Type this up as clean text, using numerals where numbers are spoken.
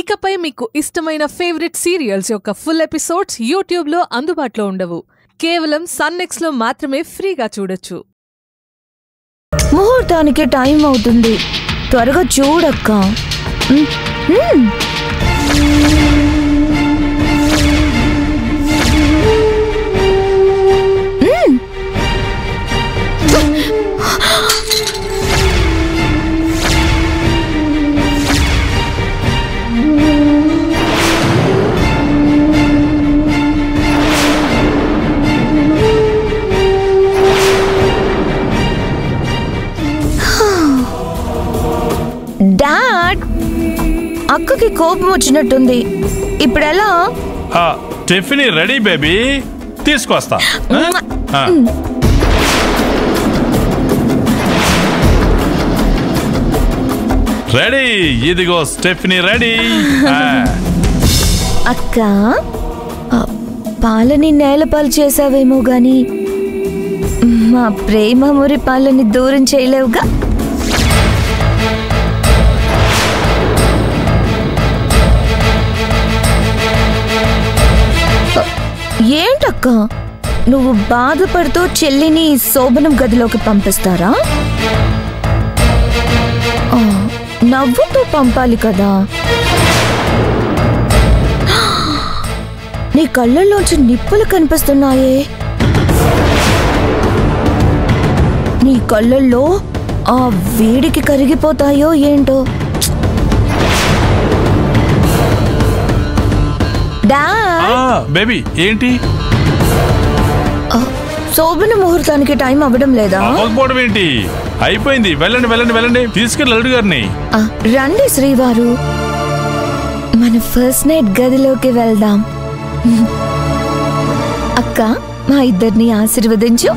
ఇకపై మీకు ఇష్టమైన ఫేవరెట్ సీరియల్స్ యొక్క ఫుల్ ఎపిసోడ్స్ యూట్యూబ్లో అందుబాటులో ఉండవు. కేవలం సన్నెక్స్లో మాత్రమే ఫ్రీగా చూడొచ్చు. ముహూర్తానికి టైం అవుతుంది, త్వరగా చూడక్క. డాడ్, అక్కకి కోపం వచ్చినట్టుంది, ఇప్పుడెలా? టిఫిన్ రెడీ బేబీ, తీసుకొస్తా. రెడీ, ఇదిగో స్టెఫినీ రెడీ. అక్క, పాలని నేలపాలు చేసావేమో గాని మా ప్రేమ మురి పాలని దూరం చేయలేవుగా. ఏంటక్క, నువ్వు బాధపడుతూ చెల్లిని శోభనం గదిలోకి పంపిస్తారా? నవ్వుతూ పంపాలి కదా. నీ కళ్ళల్లోంచి నిప్పులు కనిపిస్తున్నాయే, నీ కళ్ళల్లో ఆ వేడికి కరిగిపోతాయో ఏంటో. బేబీ ఏంటి? శోభన ముహూర్తానికి టైం అవ్వడం లేదా? ఏంటి, అయిపోయింది. వెళ్ళండి వెళ్ళండి వెళ్ళండి, తీసుకెళ్ళి అల్లుడు గారిని. రండి శ్రీవారు, మన ఫస్ట్ నైట్ గదిలోకి వెళ్దాం. అక్క, మా ఇద్దరిని ఆశీర్వదించు.